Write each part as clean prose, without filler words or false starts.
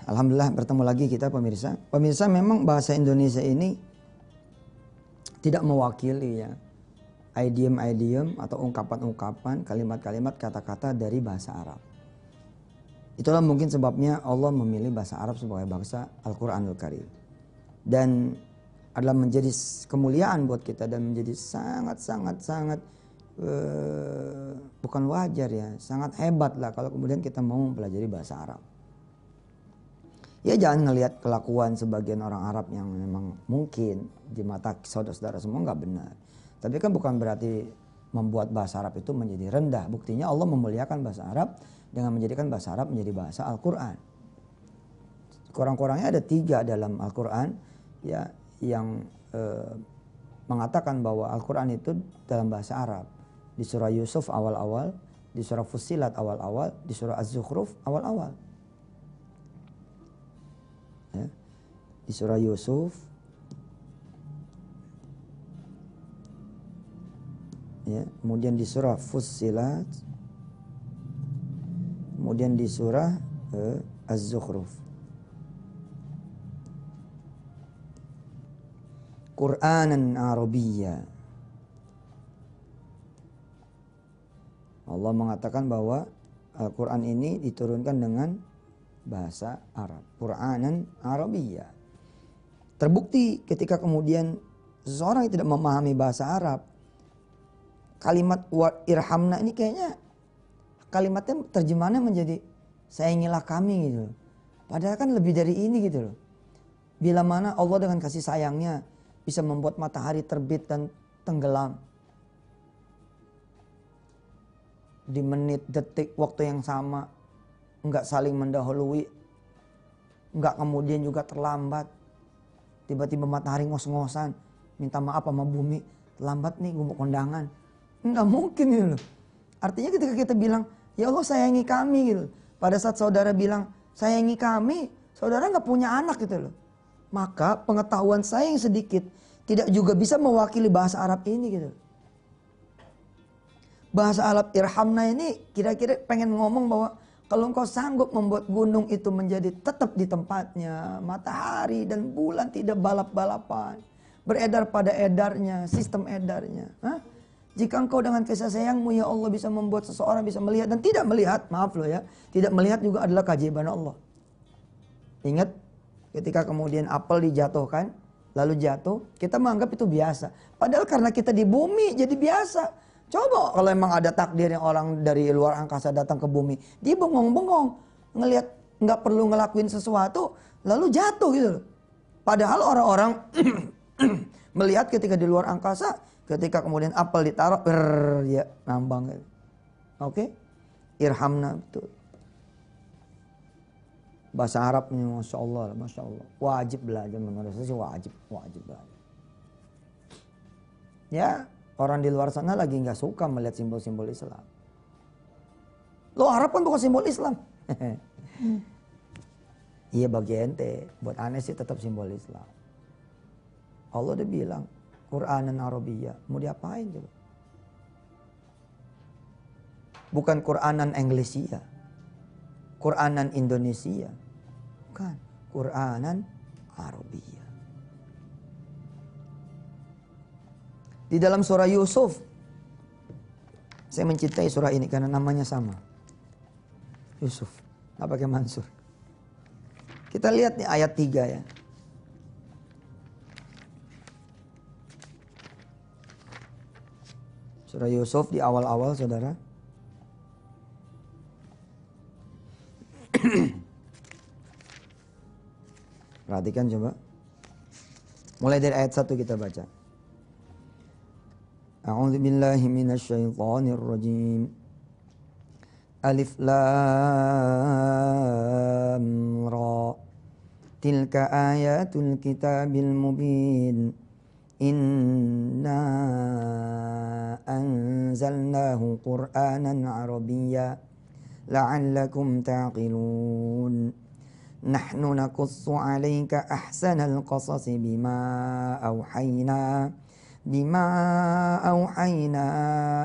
Alhamdulillah bertemu lagi kita pemirsa. Pemirsa, memang bahasa Indonesia ini tidak mewakili ya idiom-idiom atau ungkapan-ungkapan, kalimat-kalimat, kata-kata dari bahasa Arab. Itulah mungkin sebabnya Allah memilih bahasa Arab sebagai bahasa Al-Quranul Karim. Dan adalah menjadi kemuliaan buat kita dan menjadi sangat bukan wajar ya, sangat hebat lah kalau kemudian kita mau mempelajari bahasa Arab. Ya jangan ngelihat kelakuan sebagian orang Arab yang memang mungkin di mata saudara-saudara semua nggak benar. Tapi kan bukan berarti membuat bahasa Arab itu menjadi rendah. Buktinya Allah memuliakan bahasa Arab dengan menjadikan bahasa Arab menjadi bahasa Al-Quran. Kurang-kurangnya ada 3 dalam Al-Quran ya yang mengatakan bahwa Al-Quran itu dalam bahasa Arab. Di surah Yusuf awal-awal, di surah Fussilat awal-awal, di surah Az-Zukhruf awal-awal. Ya. Di surah Yusuf, ya, kemudian di surah Fussilat, kemudian di surah Az-Zukhruf. Qur'anan Arabiyya. Allah mengatakan bahwa Al-Quran ini diturunkan dengan bahasa Arab. Qur'anan Arabiyya. Terbukti ketika kemudian seseorang yang tidak memahami bahasa Arab, kalimat wa irhamna ini kayaknya kalimatnya terjemahannya menjadi sayangilah kami gitu. Padahal kan lebih dari ini gitu loh. Bila mana Allah dengan kasih sayangnya bisa membuat matahari terbit dan tenggelam di menit, detik, waktu yang sama, enggak saling mendahului, enggak kemudian juga terlambat. Tiba-tiba matahari ngos-ngosan, minta maaf sama bumi, terlambat nih gue mau kondangan. Enggak mungkin gitu loh. Artinya ketika kita bilang, ya Allah sayangi kami gitu. Pada saat saudara bilang, sayangi kami, saudara enggak punya anak gitu loh. Maka pengetahuan saya yang sedikit tidak juga bisa mewakili bahasa Arab ini gitu. Bahasa Arab irhamna ini kira-kira pengen ngomong bahwa kalau engkau sanggup membuat gunung itu menjadi tetap di tempatnya, matahari dan bulan tidak balap-balapan, beredar pada edarnya, sistem edarnya. Jika engkau dengan kasih sayangmu ya Allah bisa membuat seseorang bisa melihat dan tidak melihat, maaf loh ya, tidak melihat juga adalah keajaiban Allah. Ingat ketika kemudian apel dijatuhkan, lalu jatuh, kita menganggap itu biasa. Padahal karena kita di bumi jadi biasa. Coba kalau emang ada takdirnya orang dari luar angkasa datang ke bumi, dia bengong-bengong, ngelihat nggak perlu ngelakuin sesuatu, lalu jatuh gitu loh. Padahal orang-orang melihat ketika di luar angkasa, ketika kemudian apel ditaruh, ya ngambang gitu. Oke? Irhamna betul. Bahasa Arabnya Masya Allah, Masya Allah. Wajib belajar, menurut saya sih wajib belajar. Ya, orang di luar sana lagi nggak suka melihat simbol-simbol Islam. Lo Arab kan bukan simbol Islam. Iya bagi ente, buat aneh sih tetap simbol Islam. Allah udah bilang, Qur'anan Arabiyya, mau diapain coba? Bukan Qur'anan Englesia, Qur'anan Indonesia, bukan, Qur'anan Arabiyya. Di dalam surah Yusuf, saya mencintai surah ini karena namanya sama. Yusuf, nggak pakai Mansur. Kita lihat nih ayat 3 ya. Surah Yusuf di awal-awal saudara. Perhatikan coba. Mulai dari ayat 1 kita baca. A'udzu billahi minasyaitonir rajim. Alif lam ra. Tilka ayatul kitabil mubin. Inna anzalnahu Qur'anan Arabiyya la'allakum ta'qilun. Nahnu naqussu 'alaika ahsanal qasasi bima auhayna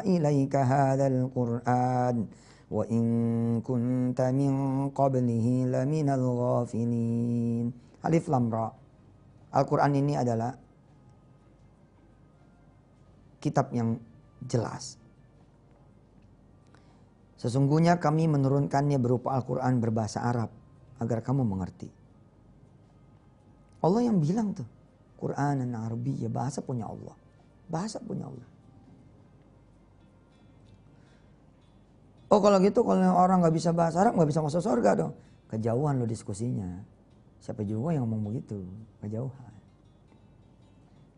ilaika hadzal Qur'an wa in kunta min qablihi laminal ghafilin. Alif Lam Ra. Al-Quran ini adalah kitab yang jelas. Sesungguhnya kami menurunkannya berupa Al-Quran berbahasa Arab agar kamu mengerti. Allah yang bilang tuh, Quran dan Arabi, ya bahasa punya Allah. Bahasa punya Allah. Oh kalau gitu, kalau orang gak bisa bahasa Arab gak bisa masuk surga dong. Kejauhan lo diskusinya. Siapa juga yang ngomong begitu, kejauhan.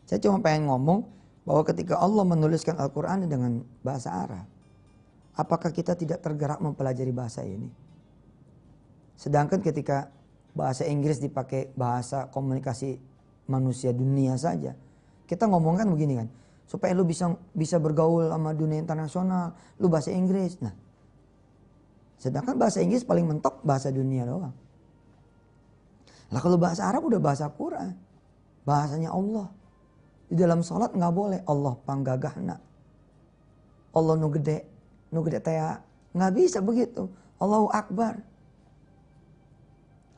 Saya cuma pengen ngomong bahwa ketika Allah menuliskan Al-Quran dengan bahasa Arab, apakah kita tidak tergerak mempelajari bahasa ini? Sedangkan ketika bahasa Inggris dipakai bahasa komunikasi manusia dunia saja, kita ngomong kan begini kan, supaya lu bisa bergaul sama dunia internasional, lu bahasa Inggris. Nah, sedangkan bahasa Inggris paling mentok bahasa dunia doang. Lah kalau bahasa Arab udah bahasa Quran, bahasanya Allah. Di dalam sholat nggak boleh Allah panggagahna, Allah nu gede teh, nggak bisa begitu. Allahu Akbar,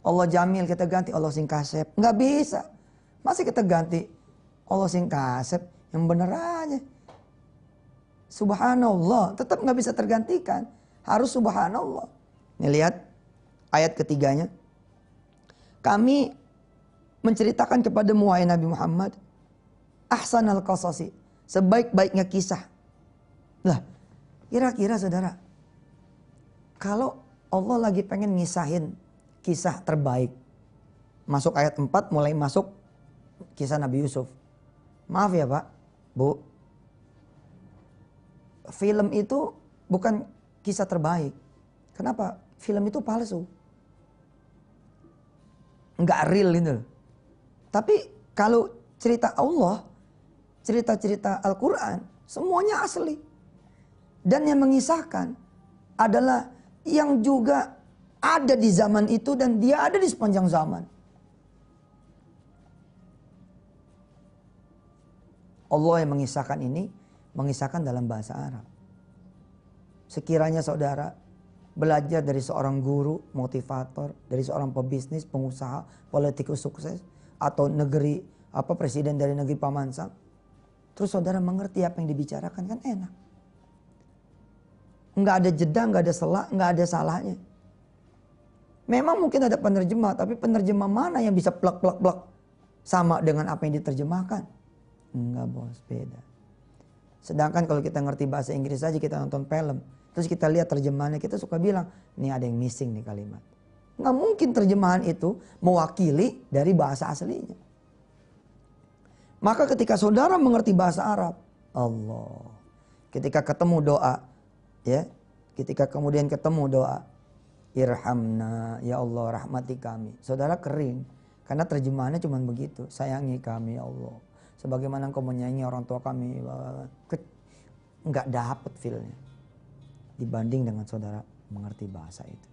Allah Jamil kita ganti Allah sing kasep, nggak bisa. Masih kita ganti Allah sing kasep, yang bener aja. Subhanallah, tetap nggak bisa tergantikan. Harus subhanallah. Nih lihat ayat ketiganya. Kami menceritakan kepadamu wahai Nabi Muhammad ahsanal qasasi, sebaik-baiknya kisah. Lah, kira-kira saudara, kalau Allah lagi pengen ngisahin kisah terbaik, masuk ayat 4 mulai masuk kisah Nabi Yusuf. Maaf ya Pak, Bu, film itu bukan kisah terbaik. Kenapa? Film itu palsu, nggak real gitu. Tapi kalau cerita Allah, cerita-cerita Al-Quran, semuanya asli. Dan yang mengisahkan adalah yang juga ada di zaman itu dan dia ada di sepanjang zaman. Allah yang mengisahkan ini, mengisahkan dalam bahasa Arab. Sekiranya saudara belajar dari seorang guru, motivator, dari seorang pebisnis, pengusaha, politikus sukses, atau presiden dari negeri Paman Sam, terus saudara mengerti apa yang dibicarakan, kan enak. Nggak ada jeda, nggak ada sela, nggak ada salahnya. Memang mungkin ada penerjemah, tapi penerjemah mana yang bisa plak sama dengan apa yang diterjemahkan? Enggak bos, beda. Sedangkan kalau kita ngerti bahasa Inggris saja, kita nonton film, terus kita lihat terjemahannya, kita suka bilang, ini ada yang missing nih kalimat. Nggak mungkin terjemahan itu mewakili dari bahasa aslinya. Maka ketika saudara mengerti bahasa Arab, Allah. Ketika ketemu doa, ya, ketika kemudian ketemu doa, Irhamna, ya Allah rahmati kami. Saudara kering, karena terjemahannya cuma begitu. Sayangi kami ya Allah, sebagaimana Engkau menyayangi orang tua kami. Nggak dapet feel-nya dibanding dengan saudara mengerti bahasa itu.